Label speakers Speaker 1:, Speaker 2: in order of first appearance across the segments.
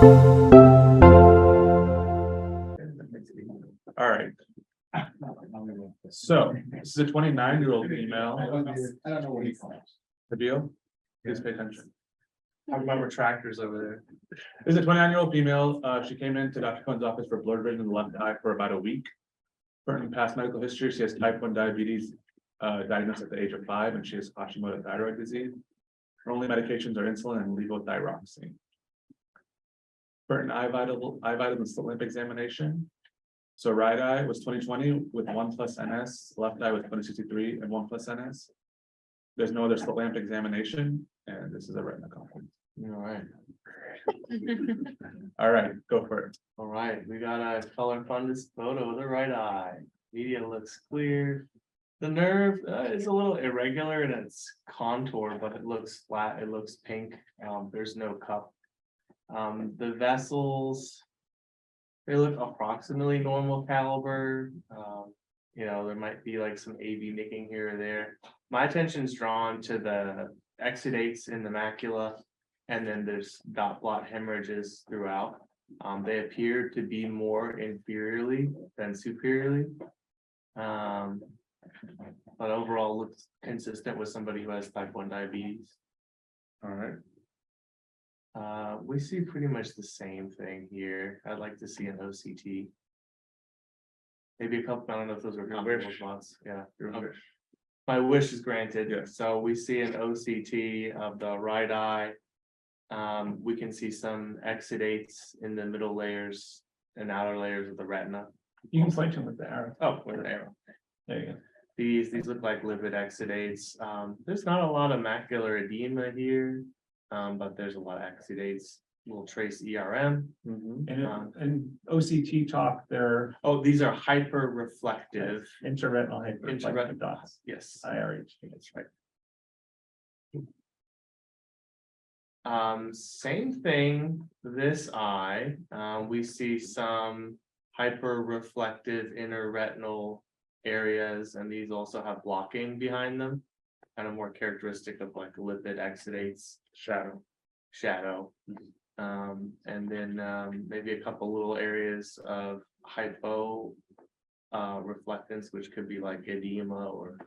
Speaker 1: All right. So this is a 29-year-old female.
Speaker 2: I don't know what he calls.
Speaker 1: Nabil, please pay attention. I remember tractors over there. This is a 29-year-old female. She came into Dr. Cohen's office for blurred vision in the left eye for about a week. For her past medical history, she has type 1 diabetes, diagnosed at the age of 5, and she has Hashimoto thyroid disease. Her only medications are insulin and levothyroxine. For an eye vital and slit lamp examination. So right eye was 2020 with 1+ NS, left eye was 2063 and 1+ NS. There's no other slit lamp examination, and this is a retina conference.
Speaker 3: All right.
Speaker 1: All right, go for it.
Speaker 3: All right, we got a color fundus photo of the right eye. Media looks clear. The nerve is a little irregular in its contour, but it looks flat. It looks pink. There's no cup. The vessels, they look approximately normal caliber. There might be like some AV nicking here or there. My attention is drawn to the exudates in the macula, and then there's dot blot hemorrhages throughout. They appear to be more inferiorly than superiorly. But overall looks consistent with somebody who has type 1 diabetes.
Speaker 1: All right.
Speaker 3: We see pretty much the same thing here. I'd like to see an OCT. Maybe a couple, I don't know if those are comparable spots. Yeah. My wish is granted.
Speaker 1: Yes.
Speaker 3: So we see an OCT of the right eye. We can see some exudates in the middle layers and outer layers of the retina.
Speaker 1: You can point to them with the arrow.
Speaker 3: Oh, with an arrow.
Speaker 1: There you go.
Speaker 3: These look like lipid exudates. There's not a lot of macular edema here, but there's a lot of exudates. We'll trace ERM.
Speaker 1: And OCT talk, they're
Speaker 3: Oh, these are hyper reflective.
Speaker 1: intraretinal hyperreflective dots.
Speaker 3: Yes,
Speaker 1: IRH, that's right.
Speaker 3: same thing. This eye, we see some hyper reflective inner retinal areas, and these also have blocking behind them, kind of more characteristic of like lipid exudates, shadow. And then maybe a couple little areas of hypo reflectance, which could be like edema or.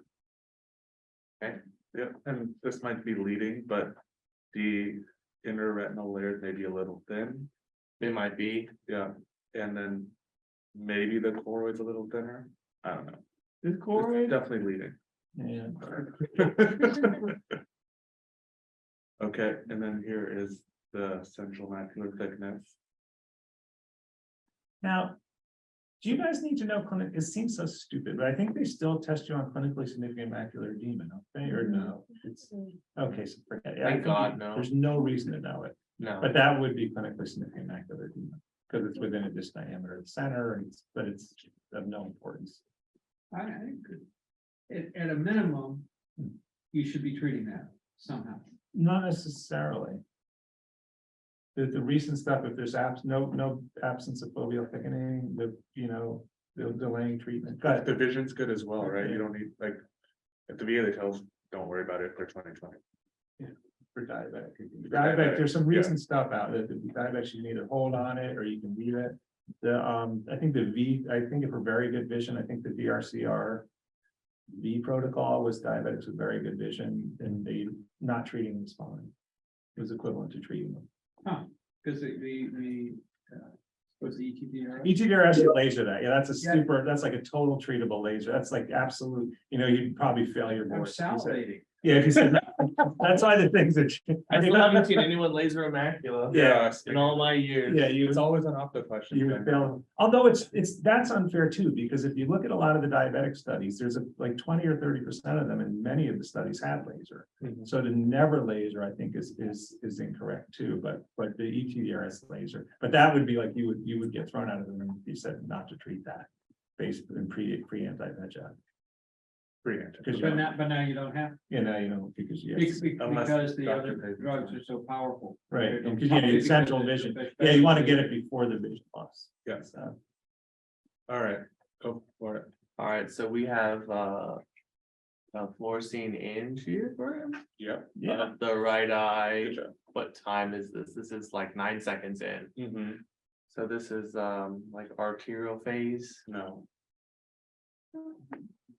Speaker 3: Okay.
Speaker 1: Yeah, and this might be leading, but the inner retinal layers may be a little thin.
Speaker 3: It might be.
Speaker 1: Yeah, and then maybe the choroid's a little thinner. I don't know.
Speaker 3: Is
Speaker 1: It's
Speaker 3: choroid?
Speaker 1: definitely leading.
Speaker 2: Yeah.
Speaker 1: Okay, and then here is the central macular thickness.
Speaker 2: Now, do you guys need to know clinic? It seems so stupid, but I think they still test you on clinically significant macular edema, don't they? Or no? It's okay, so forget it. I
Speaker 3: Thank
Speaker 2: think
Speaker 3: God, no.
Speaker 2: There's no reason to know it,
Speaker 3: No.
Speaker 2: but that would be clinically significant macular edema because it's within a disc diameter of the center, and but it's of no importance.
Speaker 4: I think at a minimum, you should be treating that somehow.
Speaker 2: Not necessarily. The recent stuff, if there's no absence of foveal thickening, the delaying treatment.
Speaker 1: But the vision's good as well, right? You don't need, like, at the VA, they tell us, don't worry about it for 2020.
Speaker 2: For diabetic. There's some recent stuff out there. The diabetics, you can either hold on it or you can leave it. I think for very good vision, I think the DRCR V protocol was diabetics with very good vision, and they not treating them fine. It was equivalent to treating them.
Speaker 4: Because what's the ETDR?
Speaker 2: ETDRS is laser that. Yeah, that's like a total treatable laser. That's like absolute, you'd probably fail your
Speaker 4: I'm
Speaker 2: board.
Speaker 4: salivating.
Speaker 2: Yeah, if you said that, that's why the things that.
Speaker 3: I still haven't seen anyone laser a macula.
Speaker 2: Yeah.
Speaker 3: In all my years.
Speaker 2: Yeah,
Speaker 1: It's always an opto question.
Speaker 2: you would fail. Although that's unfair too, because if you look at a lot of the diabetic studies, there's like 20 or 30% of them, and many of the studies had laser. So to never laser, I think is incorrect too, but the ETDRS laser, but that would be like you would get thrown out of the room if you said not to treat that based in pre anti-VEGF.
Speaker 1: Because
Speaker 4: But now you don't have,
Speaker 2: Because
Speaker 4: because
Speaker 1: Unless
Speaker 4: the
Speaker 1: doctor
Speaker 4: other
Speaker 1: pays
Speaker 4: drugs are so powerful.
Speaker 2: right,
Speaker 4: They
Speaker 2: because
Speaker 4: don't-
Speaker 2: you need central vision. Yeah, you want to get it before the vision loss.
Speaker 1: Yes.
Speaker 2: So,
Speaker 1: All right, go for it.
Speaker 3: All right, so we have fluorescein angiogram
Speaker 1: Yep.
Speaker 2: Yeah.
Speaker 3: of the right eye.
Speaker 1: Good job.
Speaker 3: What time is this? This is like 9 seconds in.
Speaker 1: Mhm.
Speaker 3: So this is like arterial phase.
Speaker 1: No.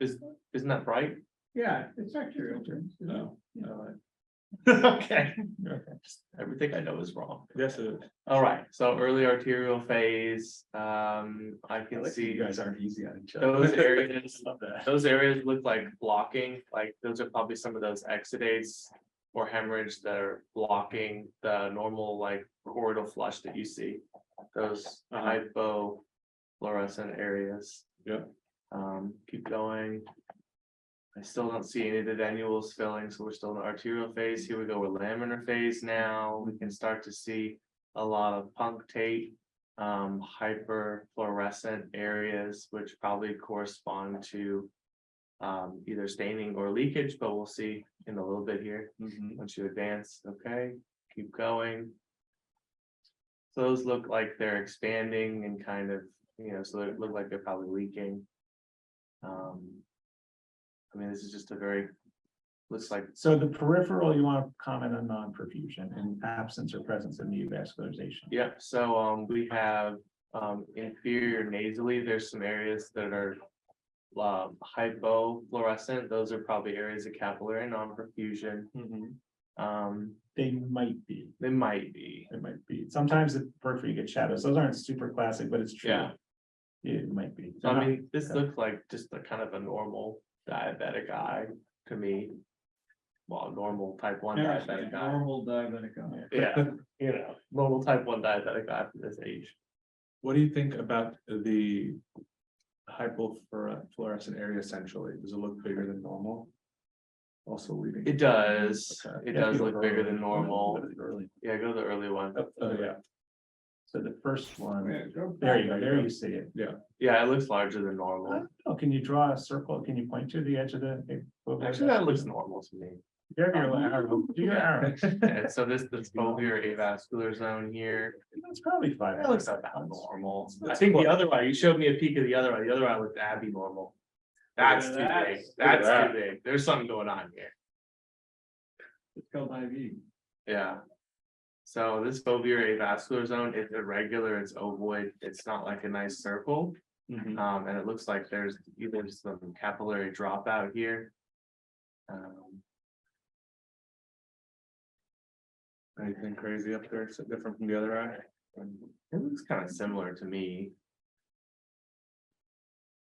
Speaker 3: Isn't that right?
Speaker 4: Yeah, it's arterial.
Speaker 1: No.
Speaker 3: Okay.
Speaker 2: Okay.
Speaker 3: Everything I know is wrong.
Speaker 1: Yes, it is.
Speaker 3: All right, so early arterial phase, I can see
Speaker 2: You guys aren't easy on each other.
Speaker 3: those areas.
Speaker 2: Love that.
Speaker 3: Those areas look like blocking, like those are probably some of those exudates or hemorrhage that are blocking the normal like choroidal flush that you see. Those hypofluorescent areas.
Speaker 1: Yep.
Speaker 3: Keep going. I still don't see any of the venules filling, so we're still in the arterial phase. Here we go, we're laminar phase now. We can start to see a lot of punctate, hyperfluorescent areas, which probably correspond to either staining or leakage, but we'll see in a little bit here.
Speaker 1: Mhm.
Speaker 3: Once you advance, okay, keep going. So those look like they're expanding and kind of, so they look like they're probably leaking. I mean, this is just a very, looks like,
Speaker 2: So the peripheral, you want to comment on non-perfusion and absence or presence of neovascularization?
Speaker 3: yeah, so we have inferior nasally, there's some areas that are hypofluorescent, those are probably areas of capillary non-perfusion.
Speaker 1: Mhm.
Speaker 2: They might be,
Speaker 3: They might be.
Speaker 2: it might be. Sometimes the periphery gets shadows. Those aren't super classic, but it's true.
Speaker 3: Yeah.
Speaker 2: It might be.
Speaker 3: So I mean, this looks like just a kind of a normal diabetic eye to me. Well, normal type 1 diabetic eye.
Speaker 4: Normal diabetic eye.
Speaker 3: Yeah, normal type 1 diabetic eye for this age.
Speaker 1: What do you think about the hypofluorescent area centrally? Does it look bigger than normal? Also leading.
Speaker 3: It does,
Speaker 1: Okay.
Speaker 3: it
Speaker 2: Yeah,
Speaker 3: does
Speaker 2: go
Speaker 3: look bigger than normal.
Speaker 2: early.
Speaker 3: Yeah, go to the early one.
Speaker 1: Oh, yeah.
Speaker 2: So the first one,
Speaker 4: Yeah, go
Speaker 2: there you
Speaker 4: back.
Speaker 2: go, there you see it.
Speaker 3: Yeah, it looks larger than normal.
Speaker 2: Oh, can you draw a circle? Can you point to the edge of the?
Speaker 3: Actually, that looks normal to me.
Speaker 2: You have your arrow, do your arrow.
Speaker 3: And so this foveal avascular zone here,
Speaker 2: That's probably fine.
Speaker 3: that looks about normal. I think the other eye, you showed me a peek of the other eye looked abnormal. That's too
Speaker 4: that.
Speaker 3: big,
Speaker 1: Look at
Speaker 3: that's
Speaker 1: that.
Speaker 3: too big, there's something going on here,
Speaker 4: It's called IV.
Speaker 3: yeah. So this foveal avascular zone, it's irregular, it's ovoid, it's not like a nice circle.
Speaker 1: Mhm.
Speaker 3: And it looks like there's either some capillary dropout here.
Speaker 1: Anything crazy up there? So different from the other eye?
Speaker 3: It looks kind of similar to me.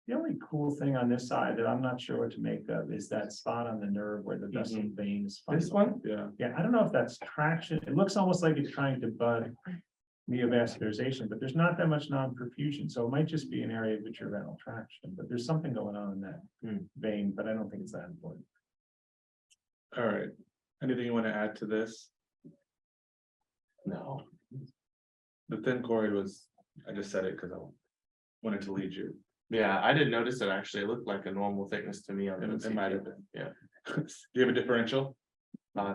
Speaker 2: The only cool thing on this side that I'm not sure what to make of is that spot on the nerve where the vessel vein is.
Speaker 3: This one?
Speaker 1: Yeah.
Speaker 2: Yeah, I don't know if that's traction. It looks almost like it's trying to bud neovascularization, but there's not that much non-perfusion, so it might just be an area of vitreoretinal traction, but there's something going on in that vein, but I don't think it's that important.
Speaker 1: All right. Anything you want to add to this?
Speaker 3: No.
Speaker 1: The thin choroid was, I just said it because I wanted to lead you.
Speaker 3: Yeah, I didn't notice it actually. It looked like a normal thickness to me on the
Speaker 1: It might have been.
Speaker 3: Yeah.
Speaker 1: Do you have a differential?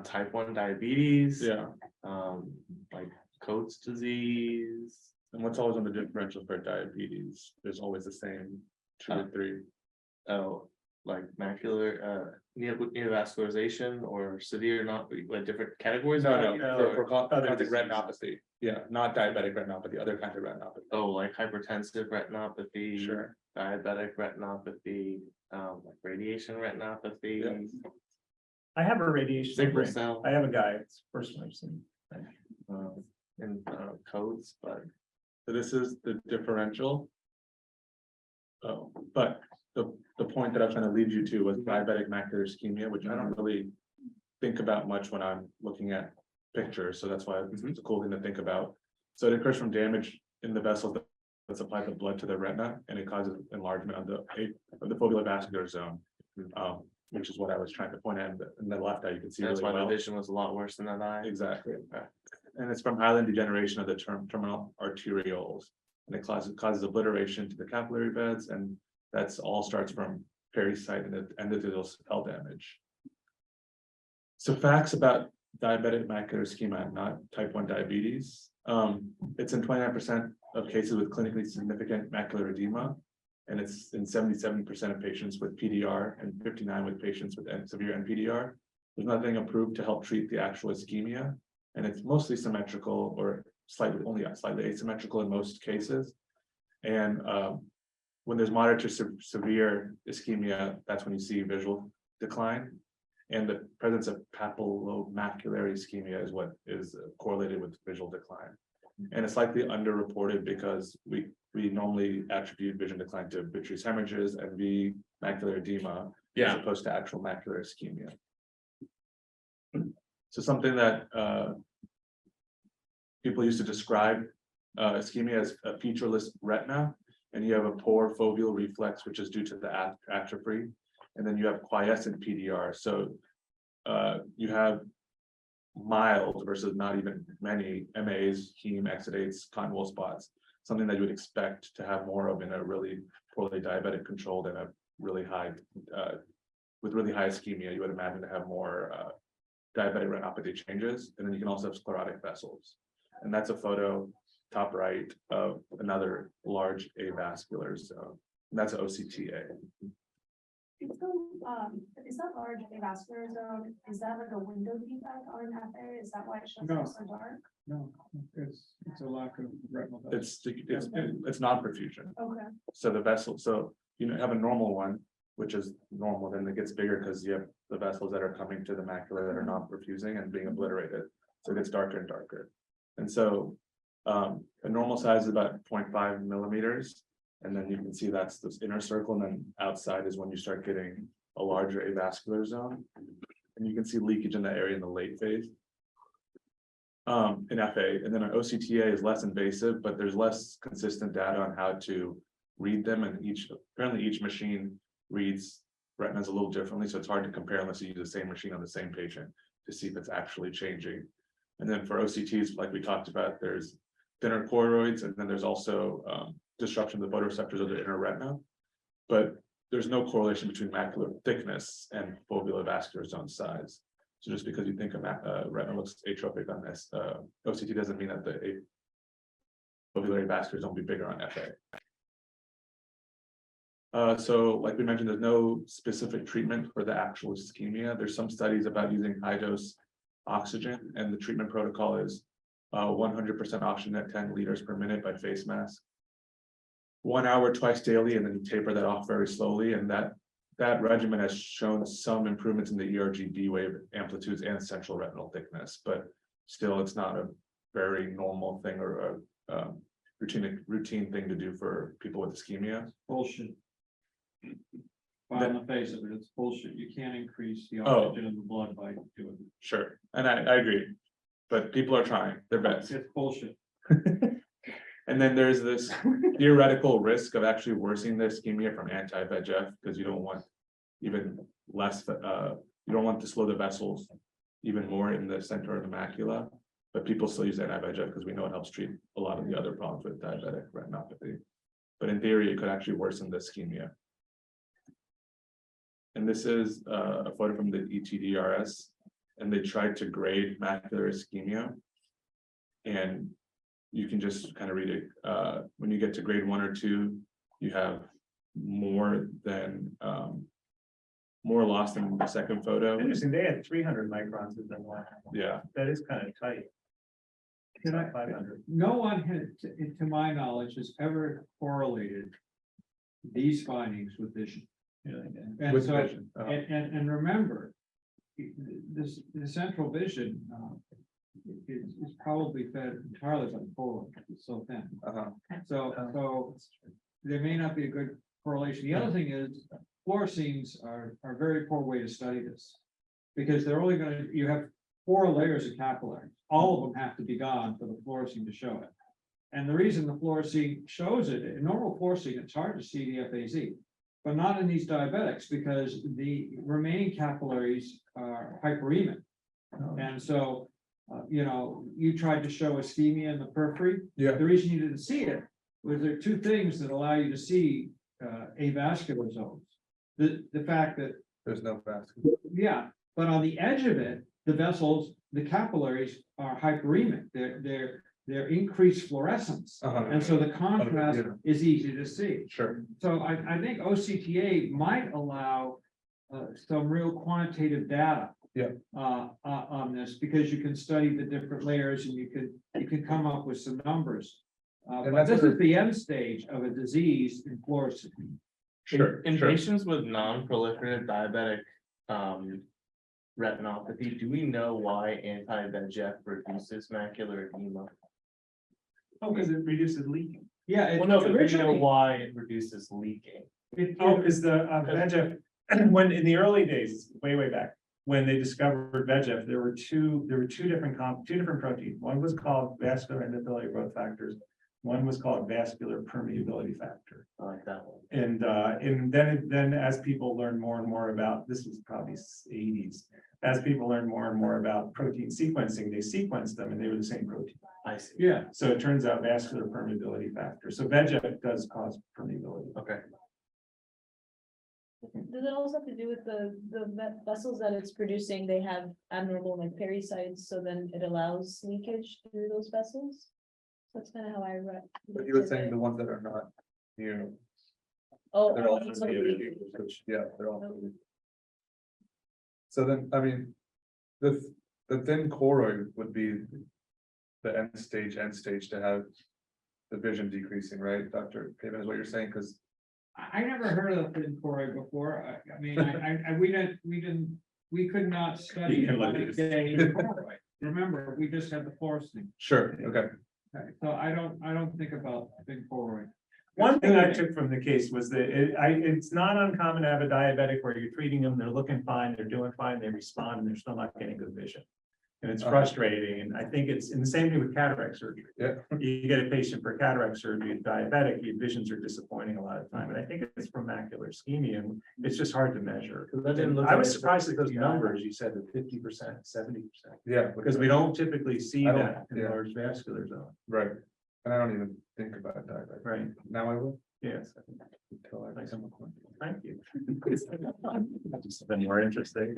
Speaker 3: Type 1 diabetes.
Speaker 1: Yeah.
Speaker 3: Like Coates disease.
Speaker 1: And what's always on the differential for diabetes? There's always the same 2 or 3.
Speaker 3: Oh, like macular, neovascularization or severe, not like different categories.
Speaker 1: For conjunctive retinopathy. Yeah, not diabetic retinopathy, other kinds of retinopathy.
Speaker 3: Oh, like hypertensive retinopathy.
Speaker 1: Sure.
Speaker 3: Diabetic retinopathy, like radiation retinopathy.
Speaker 1: Yeah.
Speaker 2: I have a radiation.
Speaker 3: Sickle
Speaker 2: brain.
Speaker 3: cell.
Speaker 2: I have a guy, it's the first one I've seen.
Speaker 3: And codes, but
Speaker 1: So this is the differential. Oh, but the point that I was trying to lead you to was diabetic macular ischemia, which I don't really think about much when I'm looking at pictures, so that's why it's a cool thing to think about. So it occurs from damage in the vessels that supply the blood to the retina, and it causes enlargement of the foveal vascular zone. Which is what I was trying to point at in the left eye, you can see
Speaker 3: that's
Speaker 1: really
Speaker 3: why
Speaker 1: well.
Speaker 3: the vision was a lot worse than that eye.
Speaker 1: Exactly. And it's from hyaline degeneration of the terminal arterioles. And it causes obliteration to the capillary beds, and that's all starts from pericyte and endothelial cell damage. So facts about diabetic macular ischemia, not type 1 diabetes. It's in 29% of cases with clinically significant macular edema. And it's in 77% of patients with PDR and 59 with patients with severe NPDR. There's nothing approved to help treat the actual ischemia, and it's mostly symmetrical or slightly asymmetrical in most cases. And when there's moderate to severe ischemia, that's when you see visual decline. And the presence of papillomacular ischemia is what is correlated with visual decline. And it's likely underreported because we normally attribute vision decline to vitreous hemorrhages and macular edema, as opposed to actual macular ischemia. So something that people used to describe ischemia as a featureless retina, and you have a poor foveal reflex, which is due to the atrophy, and then you have quiescent PDR. So you have mild versus not even many MAs, heme, exudates, convolutional spots, something that you would expect to have more of in a really poorly diabetic controlled and a really high, with really high ischemia, you would imagine to have more diabetic retinopathy changes. And then you can also have sclerotic vessels. And that's a photo, top right, of another large avascular zone. And that's an OCTA.
Speaker 5: Is that large avascular zone, is that like a window defect on an FA? Is that why it shows
Speaker 4: No.
Speaker 5: up so dark?
Speaker 4: No, it's a lack of retinal.
Speaker 1: It's non-perfusion.
Speaker 5: Okay,
Speaker 1: So the vessel, so you have a normal one, which is normal, then it gets bigger because you have the vessels that are coming to the macula that are not perfusing and being obliterated. So it gets darker and darker. And so a normal size is about 0.5 millimeters. And then you can see that's this inner circle, and then outside is when you start getting a larger avascular zone. And you can see leakage in that area in the late phase. In FA, and then an OCTA is less invasive, but there's less consistent data on how to read them, and apparently each machine reads retinas a little differently, so it's hard to compare unless you use the same machine on the same patient to see if it's actually changing. And then for OCTs, like we talked about, there's thinner choroids, and then there's also disruption of the photoreceptors of the inner retina, but there's no correlation between macular thickness and foveal vascular zone size. So just because you think a retina looks atrophic on this OCT doesn't mean that the foveal vascular zone will be bigger on FA. So like we mentioned, there's no specific treatment for the actual ischemia. There's some studies about using high dose oxygen, and the treatment protocol is 100% oxygen at 10 liters per minute by face mask, 1 hour twice daily, and then you taper that off very slowly. And that regimen has shown some improvements in the ERG-B wave amplitudes and central retinal thickness, but still it's not a very normal thing or a routine thing to do for people with ischemia.
Speaker 4: Bullshit. On the face of it, it's bullshit. You can't increase the
Speaker 1: Oh.
Speaker 4: oxygen in the blood by doing it.
Speaker 1: Sure, and I agree, but people are trying their best.
Speaker 4: It's bullshit.
Speaker 1: And then there's this theoretical risk of actually worsening the ischemia from anti-VEGF, because you don't want even less, you don't want to slow the vessels even more in the center of the macula, but people still use anti-VEGF because we know it helps treat a lot of the other problems with diabetic retinopathy. But in theory, it could actually worsen the ischemia. And this is a photo from the ETDRS, and they tried to grade macular ischemia. And you can just kind of read it. When you get to grade 1 or 2, you have more loss than the second photo.
Speaker 2: Interesting, they had 300 microns in them.
Speaker 1: Yeah,
Speaker 2: That is kind of tight.
Speaker 4: Can I-
Speaker 2: 500.
Speaker 4: No one had, to my knowledge, has ever correlated these findings with vision. And
Speaker 1: with
Speaker 4: so,
Speaker 1: vision.
Speaker 4: and remember, the central vision is probably fed entirely by the fluid, it's so thin. So there may not be a good correlation. The other thing is, fluoresceins are a very poor way to study this. Because they're only gonna, you have 4 layers of capillaries. All of them have to be gone for the fluorescein to show it. And the reason the fluorescein shows it, in normal fluorescein, it's hard to see the FAZ. But not in these diabetics, because the remaining capillaries are hyperemic. And so, you tried to show ischemia in the periphery.
Speaker 1: Yeah.
Speaker 4: The reason you didn't see it was there are 2 things that allow you to see avascular zones. The fact that,
Speaker 1: There's no vascular.
Speaker 4: yeah, but on the edge of it, the vessels, the capillaries are hyperemic. they're increased fluorescence. And so the contrast
Speaker 1: yeah.
Speaker 4: is easy to see.
Speaker 1: Sure.
Speaker 4: So I think OCTA might allow some real quantitative data.
Speaker 1: Yeah.
Speaker 4: On this, because you can study the different layers and you can come up with some numbers.
Speaker 1: And
Speaker 4: But
Speaker 1: that's
Speaker 4: this
Speaker 1: what
Speaker 4: is the end stage of a disease in fluorescence.
Speaker 1: Sure,
Speaker 3: In
Speaker 1: sure.
Speaker 3: patients with non-proliferative diabetic retinopathy, do we know why anti-VEGF reduces macular edema?
Speaker 2: Oh, because it reduces leaking.
Speaker 4: Yeah.
Speaker 3: Well, no, but do we know
Speaker 4: originally,
Speaker 3: why it reduces leaking?
Speaker 2: Oh, is the VEGF, when in the early days, way back, when they discovered VEGF, there were two different proteins. One was called vascular endothelial growth factors. One was called vascular permeability factor.
Speaker 3: I like that one.
Speaker 2: And then as people learn more and more about, this was probably 80s, as people learn more and more about protein sequencing, they sequenced them and they were the same protein.
Speaker 3: I see.
Speaker 4: yeah,
Speaker 2: So it turns out vascular permeability factor. So VEGF does cause permeability.
Speaker 3: Okay.
Speaker 6: Does it also have to do with the vessels that it's producing? They have abnormal like pericytes, so then it allows leakage through those vessels? That's kind of how I read.
Speaker 1: But you were saying the ones that are not here,
Speaker 6: Oh.
Speaker 1: they're also
Speaker 6: so
Speaker 1: leaking, which, yeah, they're also leaking. So then, I mean, the thin choroid would be the end stage to have the vision decreasing, right, Dr. Pavin, is what you're saying, because
Speaker 4: I never heard of thin choroid before. I mean, we could not study.
Speaker 2: You can look at
Speaker 4: one
Speaker 2: this.
Speaker 4: day in choroid. Remember, we just had the fluorescein.
Speaker 1: sure, okay.
Speaker 4: Okay, so I don't think about thin choroid.
Speaker 2: One thing I took from the case was that it's not uncommon to have a diabetic where you're treating them, they're looking fine, they're doing fine, they respond, and they're still not getting good vision. And it's frustrating, and I think it's in the same thing with cataract surgery.
Speaker 1: Yeah.
Speaker 2: You get a patient for cataract surgery, diabetic, your visions are disappointing a lot of time, and I think it's from macular ischemia, and it's just hard to measure. I was surprised at those numbers, you said that 50%, 70%,
Speaker 1: Yeah.
Speaker 2: because we don't typically see
Speaker 1: I don't-
Speaker 2: that in the
Speaker 1: yeah.
Speaker 2: large vascular zone,
Speaker 1: Right, and I don't even think about that,
Speaker 2: right?
Speaker 1: now I will,
Speaker 2: Yes,
Speaker 1: until I become a client.
Speaker 2: thank you. It's been more interesting.